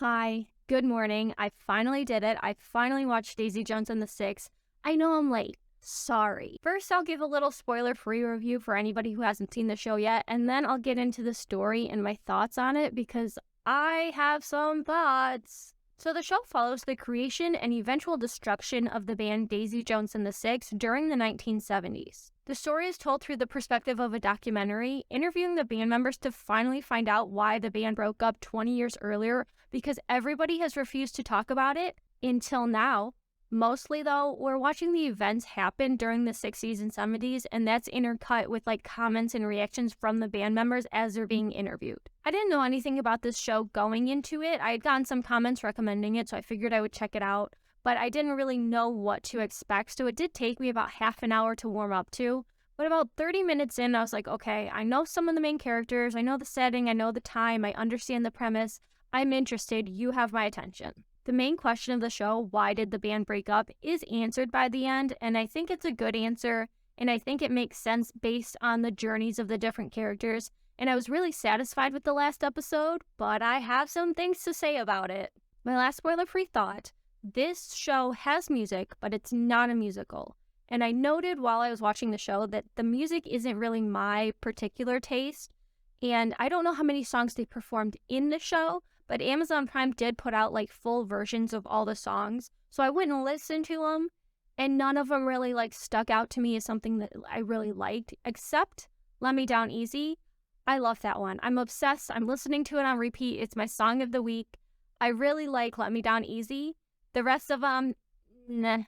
Hi, good morning. I finally did it. I finally watched Daisy Jones and the Six. I know I'm late. Sorry. First, I'll give a little spoiler-free review for anybody who hasn't seen the show yet, and then I'll get into the story and my thoughts on it because I have some thoughts. So the show follows the creation and eventual destruction of the band Daisy Jones and the Six during the 1970s. The story is told through the perspective of a documentary, interviewing the band members to finally find out why the band broke up 20 years earlier, because everybody has refused to talk about it until now. Mostly, though, we're watching the events happen during the 60s and 70s, and that's intercut with comments and reactions from the band members as they're being interviewed. I didn't know anything about this show going into it. I had gotten some comments recommending it, so I figured I would check it out, but I didn't really know what to expect, so it did take me about half an hour to warm up to. But about 30 minutes in, I was like, okay, I know some of the main characters, I know the setting, I know the time, I understand the premise, I'm interested, you have my attention. The main question of the show, why did the band break up, is answered by the end, and I think it's a good answer, and I think it makes sense based on the journeys of the different characters, and I was really satisfied with the last episode, but I have some things to say about it. My last spoiler-free thought, this show has music, but it's not a musical, and I noted while I was watching the show that the music isn't really my particular taste, and I don't know how many songs they performed in the show, but Amazon Prime did put out full versions of all the songs, so I went and listened to them, and none of them really stuck out to me as something that I really liked, except Let Me Down Easy. I love that one. I'm obsessed. I'm listening to it on repeat. It's my song of the week. I really like Let Me Down Easy. The rest of them, nah.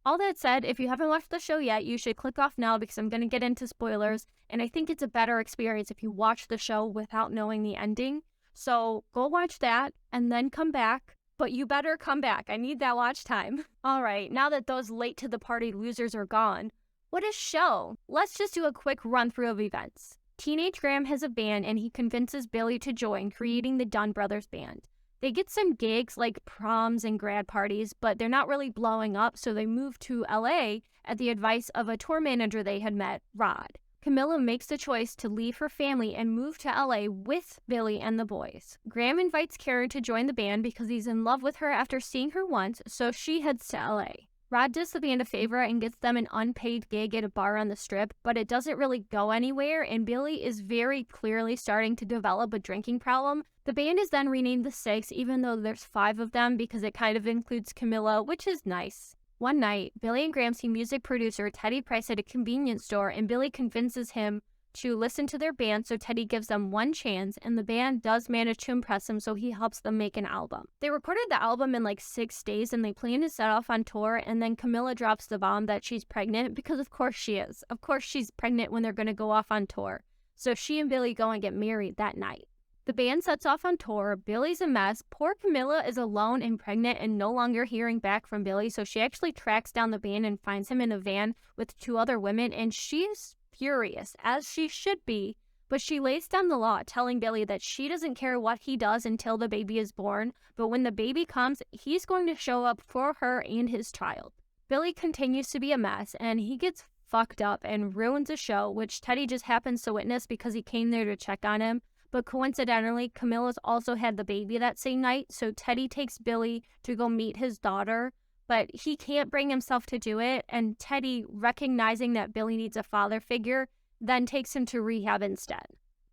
All that said, if you haven't watched the show yet, you should click off now because I'm going to get into spoilers, and I think it's a better experience if you watch the show without knowing the ending. So go watch that and then come back, but you better come back. I need that watch time. All right, now that those late to the party losers are gone, what a show! Let's just do a quick run through of events. Teenage Graham has a band and he convinces Billy to join, creating the Dunne Brothers Band. They get some gigs like proms and grad parties, but they're not really blowing up, so they move to LA at the advice of a tour manager they had met, Rod. Camilla makes the choice to leave her family and move to LA with Billy and the boys. Graham invites Karen to join the band because he's in love with her after seeing her once, so she heads to LA. Rod does the band a favor and gets them an unpaid gig at a bar on the Strip, but it doesn't really go anywhere, and Billy is very clearly starting to develop a drinking problem. The band is then renamed the Six, even though there's 5 of them because it kind of includes Camilla, which is nice. One night, Billy and Graham see music producer Teddy Price at a convenience store, and Billy convinces him to listen to their band, so Teddy gives them one chance, and the band does manage to impress him, so he helps them make an album. They recorded the album in 6 days, and they plan to set off on tour, and then Camilla drops the bomb that she's pregnant, because of course she is. Of course she's pregnant when they're going to go off on tour. So she and Billy go and get married that night. The band sets off on tour, Billy's a mess, poor Camilla is alone and pregnant and no longer hearing back from Billy, so she actually tracks down the band and finds him in a van with 2 other women, and she's furious, as she should be, but she lays down the law, telling Billy that she doesn't care what he does until the baby is born, but when the baby comes, he's going to show up for her and his child. Billy continues to be a mess, and he gets fucked up and ruins a show, which Teddy just happens to witness because he came there to check on him, but coincidentally, Camilla's also had the baby that same night, so Teddy takes Billy to go meet his daughter, but he can't bring himself to do it, and Teddy, recognizing that Billy needs a father figure, then takes him to rehab instead,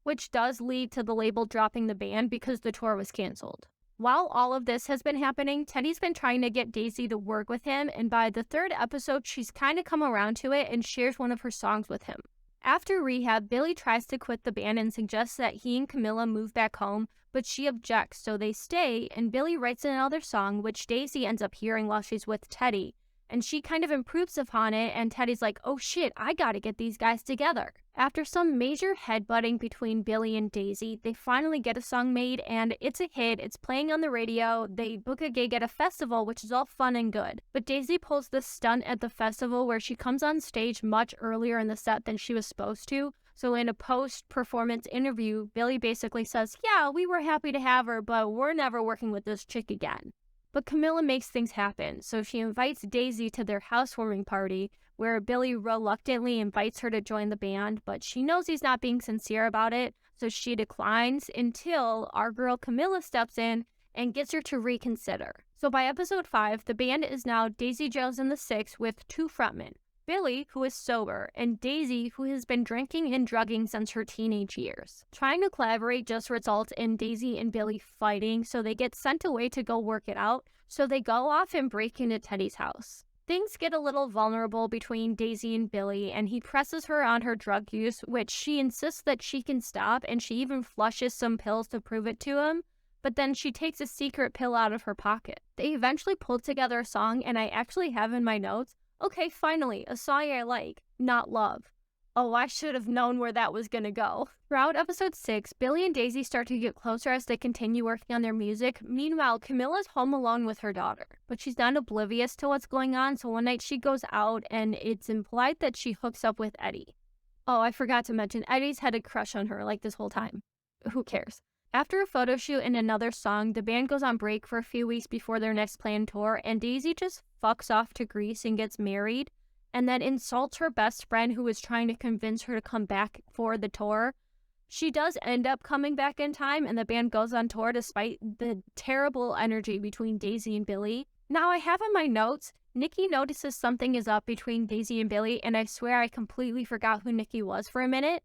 which does lead to the label dropping the band because the tour was canceled. While all of this has been happening, Teddy's been trying to get Daisy to work with him, and by the 3rd episode, she's kind of come around to it and shares one of her songs with him. After rehab, Billy tries to quit the band and suggests that he and Camilla move back home, but she objects, so they stay, and Billy writes another song, which Daisy ends up hearing while she's with Teddy, and she kind of improves upon it, and Teddy's like, oh shit, I gotta get these guys together. After some major headbutting between Billy and Daisy, they finally get a song made, and it's a hit, it's playing on the radio, they book a gig at a festival, which is all fun and good. But Daisy pulls this stunt at the festival where she comes on stage much earlier in the set than she was supposed to, so in a post-performance interview, Billy basically says, yeah, we were happy to have her, but we're never working with this chick again. But Camilla makes things happen, so she invites Daisy to their housewarming party, where Billy reluctantly invites her to join the band, but she knows he's not being sincere about it, so she declines until our girl Camilla steps in and gets her to reconsider. So by episode 5, the band is now Daisy Jones and the Six with 2 frontmen, Billy, who is sober, and Daisy, who has been drinking and drugging since her teenage years. Trying to collaborate just results in Daisy and Billy fighting, so they get sent away to go work it out, so they go off and break into Teddy's house. Things get a little vulnerable between Daisy and Billy, and he presses her on her drug use, which she insists that she can stop, and she even flushes some pills to prove it to him, but then she takes a secret pill out of her pocket. They eventually pull together a song, and I actually have in my notes, okay, finally, a song I like, not love. Oh, I should have known where that was gonna go. Throughout episode 6, Billy and Daisy start to get closer as they continue working on their music. Meanwhile, Camilla's home alone with her daughter, but she's not oblivious to what's going on, so one night she goes out and it's implied that she hooks up with Eddie. Oh, I forgot to mention, Eddie's had a crush on her like this whole time. Who cares? After a photo shoot and another song, the band goes on break for a few weeks before their next planned tour, and Daisy just fucks off to Greece and gets married, and then insults her best friend who is trying to convince her to come back for the tour. She does end up coming back in time, and the band goes on tour despite the terrible energy between Daisy and Billy. Now, I have in my notes, Nikki notices something is up between Daisy and Billy, and I swear I completely forgot who Nikki was for a minute.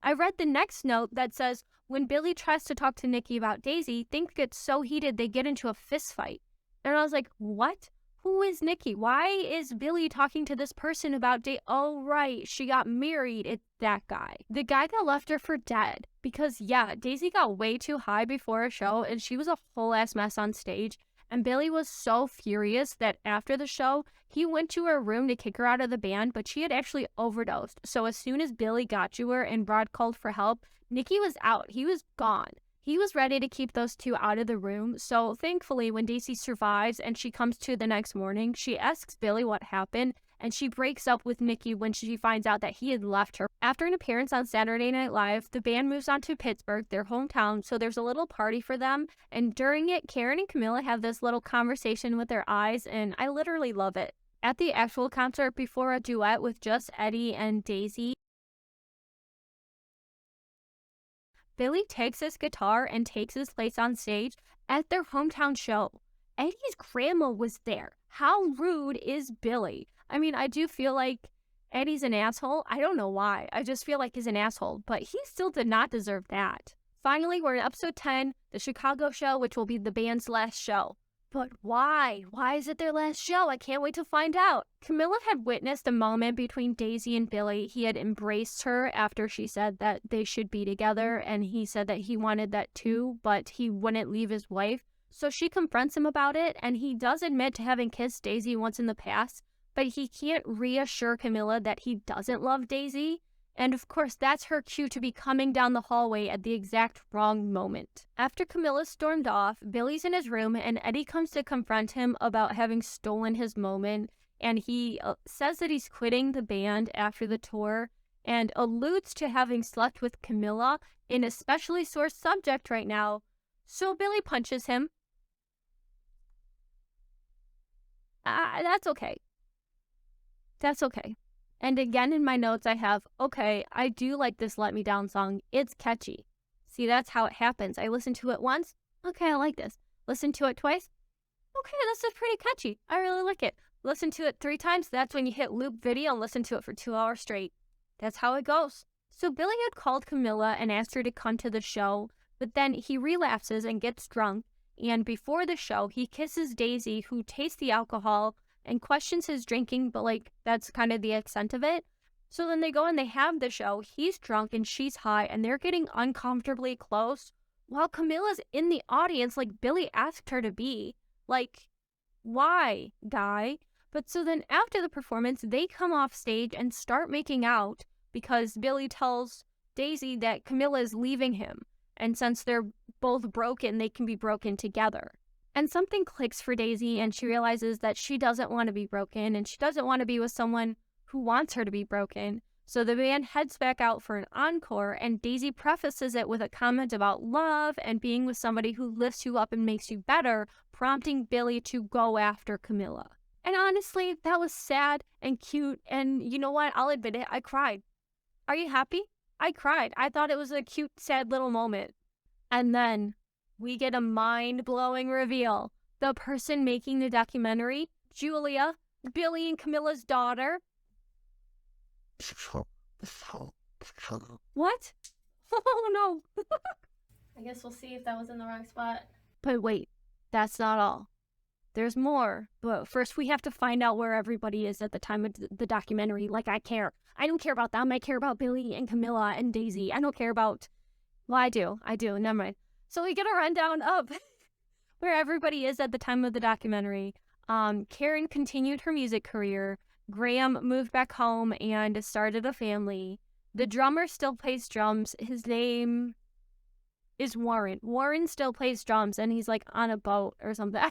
I read the next note that says, when Billy tries to talk to Nikki about Daisy, things get so heated they get into a fist fight. And I was like, what? Who is Nikki? Why is Billy talking to this person about Daisy? Oh, right, she got married. It's that guy. The guy that left her for dead. Because, yeah, Daisy got way too high before a show, and she was a whole ass mess on stage. And Billy was so furious that after the show, he went to her room to kick her out of the band, but she had actually overdosed. So as soon as Billy got to her and Rod called for help, Nikki was out. He was gone. He was ready to keep those two out of the room, so thankfully when Daisy survives and she comes to the next morning, she asks Billy what happened, and she breaks up with Nikki when she finds out that he had left her. After an appearance on Saturday Night Live, the band moves on to Pittsburgh, their hometown, so there's a little party for them, and during it, Karen and Camilla have this little conversation with their eyes, and I literally love it. At the actual concert, before a duet with just Eddie and Daisy, Billy takes his guitar and takes his place on stage at their hometown show. Eddie's grandma was there. How rude is Billy? I mean, I do feel like Eddie's an asshole. I don't know why. I just feel like he's an asshole, but he still did not deserve that. Finally, we're in episode 10, the Chicago show, which will be the band's last show. But why? Why is it their last show? I can't wait to find out. Camilla had witnessed a moment between Daisy and Billy. He had embraced her after she said that they should be together, and he said that he wanted that too, but he wouldn't leave his wife. So she confronts him about it, and he does admit to having kissed Daisy once in the past, but he can't reassure Camilla that he doesn't love Daisy. And of course, that's her cue to be coming down the hallway at the exact wrong moment. After Camilla stormed off, Billy's in his room and Eddie comes to confront him about having stolen his moment. And he says that he's quitting the band after the tour and alludes to having slept with Camilla, an especially sore subject right now. So Billy punches him. That's okay. That's okay. And again in my notes I have, okay, I do like this Let Me Down song. It's catchy. See, that's how it happens. I listened to it once. Okay, I like this. Listen to it twice. Okay, this is pretty catchy. I really like it. Listen to it 3 times. That's when you hit loop video and listen to it for 2 hours straight. That's how it goes. So Billy had called Camilla and asked her to come to the show, but then he relapses and gets drunk. And before the show, he kisses Daisy, who tastes the alcohol and questions his drinking, but like that's kind of the extent of it. So then they go and they have the show. He's drunk and she's high, and they're getting uncomfortably close while Camilla's in the audience like Billy asked her to be. Like, why, guy? But so then after the performance, they come off stage and start making out because Billy tells Daisy that Camilla is leaving him. And since they're both broken, they can be broken together. And something clicks for Daisy, and she realizes that she doesn't want to be broken, and she doesn't want to be with someone who wants her to be broken. So the band heads back out for an encore, and Daisy prefaces it with a comment about love and being with somebody who lifts you up and makes you better, prompting Billy to go after Camilla. And honestly, that was sad and cute. And you know what? I'll admit it. I cried. Are you happy? I cried. I thought it was a cute, sad little moment. And then we get a mind-blowing reveal. The person making the documentary, Julia, Billy and Camilla's daughter. What? Oh no. I guess we'll see if that was in the wrong spot. But wait, that's not all. There's more. But first we have to find out where everybody is at the time of the documentary. Like, I care. I don't care about them. I care about Billy and Camilla and Daisy. I don't care about... Well, I do. Never mind. So we get a rundown of where everybody is at the time of the documentary. Karen continued her music career. Graham moved back home and started a family. The drummer still plays drums. His name is Warren. Warren still plays drums, and he's like on a boat or something.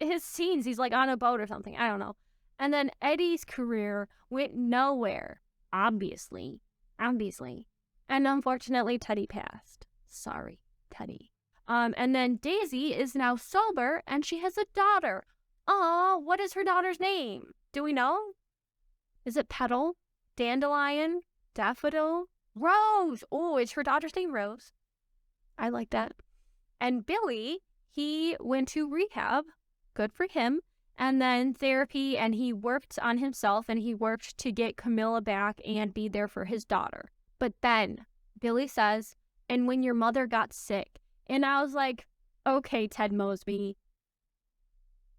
His scenes, he's like on a boat or something. I don't know. And then Eddie's career went nowhere, obviously. And unfortunately, Teddy passed. Sorry, Teddy. And then Daisy is now sober, and she has a daughter. Aw, what is her daughter's name? Do we know? Is it Petal? Dandelion? Daffodil? Rose! Oh, is her daughter's name Rose? I like that. And Billy, he went to rehab. Good for him. And then therapy, and he worked on himself, and he worked to get Camilla back and be there for his daughter. But then Billy says, and when your mother got sick. And I was like, okay, Ted Mosby,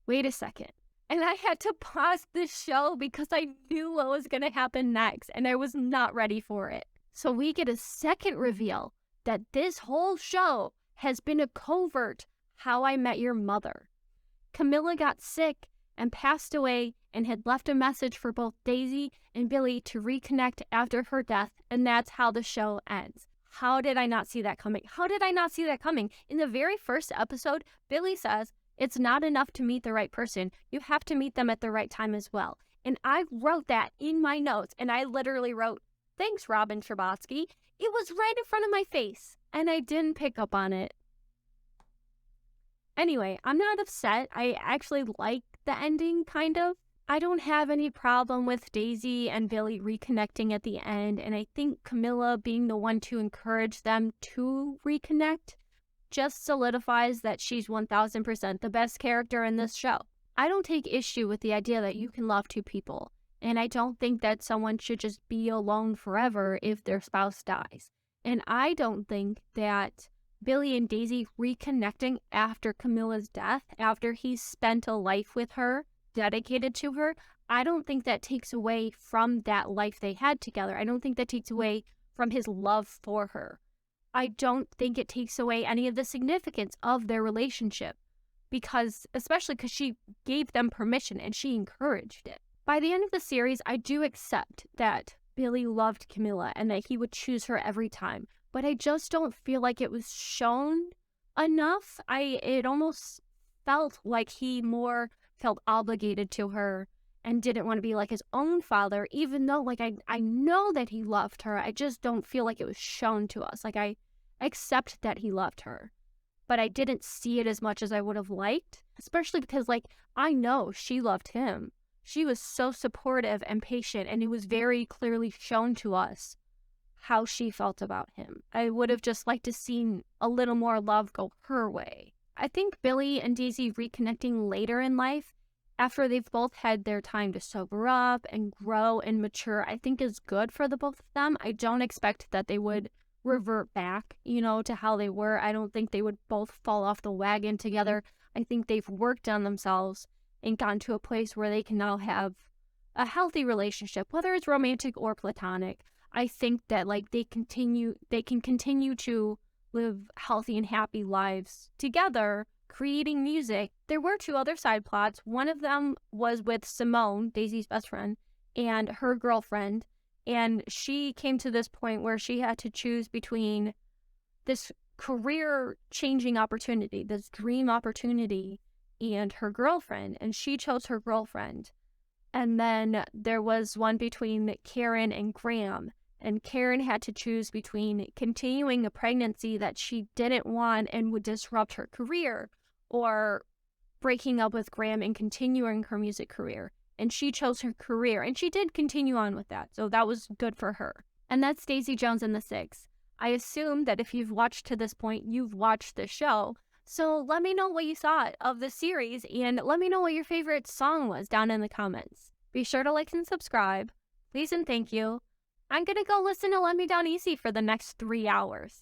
wait a second. And I had to pause the show because I knew what was going to happen next, and I was not ready for it. So we get a second reveal that this whole show has been a covert How I Met Your Mother. Camilla got sick and passed away and had left a message for both Daisy and Billy to reconnect after her death, and that's how the show ends. How did I not see that coming? In the very first episode, Billy says, it's not enough to meet the right person. You have to meet them at the right time as well. And I wrote that in my notes, and I literally wrote, thanks, Robin Scherbatsky. It was right in front of my face, and I didn't pick up on it. Anyway, I'm not upset. I actually like the ending, kind of. I don't have any problem with Daisy and Billy reconnecting at the end, and I think Camilla being the one to encourage them to reconnect just solidifies that she's 1000% the best character in this show. I don't take issue with the idea that you can love two people, and I don't think that someone should just be alone forever if their spouse dies. And I don't think that Billy and Daisy reconnecting after Camilla's death, after he spent a life with her, dedicated to her, I don't think that takes away from that life they had together. I don't think that takes away from his love for her. I don't think it takes away any of the significance of their relationship, especially because she gave them permission and she encouraged it. By the end of the series, I do accept that Billy loved Camilla and that he would choose her every time, but I just don't feel like it was shown enough. It almost felt like he more felt obligated to her and didn't want to be like his own father, even though I know that he loved her. I just don't feel like it was shown to us. Like, I accept that he loved her, but I didn't see it as much as I would have liked, especially because I know she loved him. She was so supportive and patient, and it was very clearly shown to us how she felt about him. I would have just liked to see a little more love go her way. I think Billy and Daisy reconnecting later in life, after they've both had their time to sober up and grow and mature, I think is good for the both of them. I don't expect that they would revert back, to how they were. I don't think they would both fall off the wagon together. I think they've worked on themselves and gotten to a place where they can now have a healthy relationship, whether it's romantic or platonic. I think that they can continue to live healthy and happy lives together, creating music. There were two other side plots. One of them was with Simone, Daisy's best friend, and her girlfriend. And she came to this point where she had to choose between this career-changing opportunity, this dream opportunity, and her girlfriend. And she chose her girlfriend. And then there was one between Karen and Graham. And Karen had to choose between continuing a pregnancy that she didn't want and would disrupt her career, or breaking up with Graham and continuing her music career. And she chose her career, and she did continue on with that, so that was good for her. And that's Daisy Jones and the Six. I assume that if you've watched to this point, you've watched the show. So let me know what you thought of the series, and let me know what your favorite song was down in the comments. Be sure to like and subscribe. Please and thank you. I'm gonna go listen to Let Me Down Easy for the next 3 hours.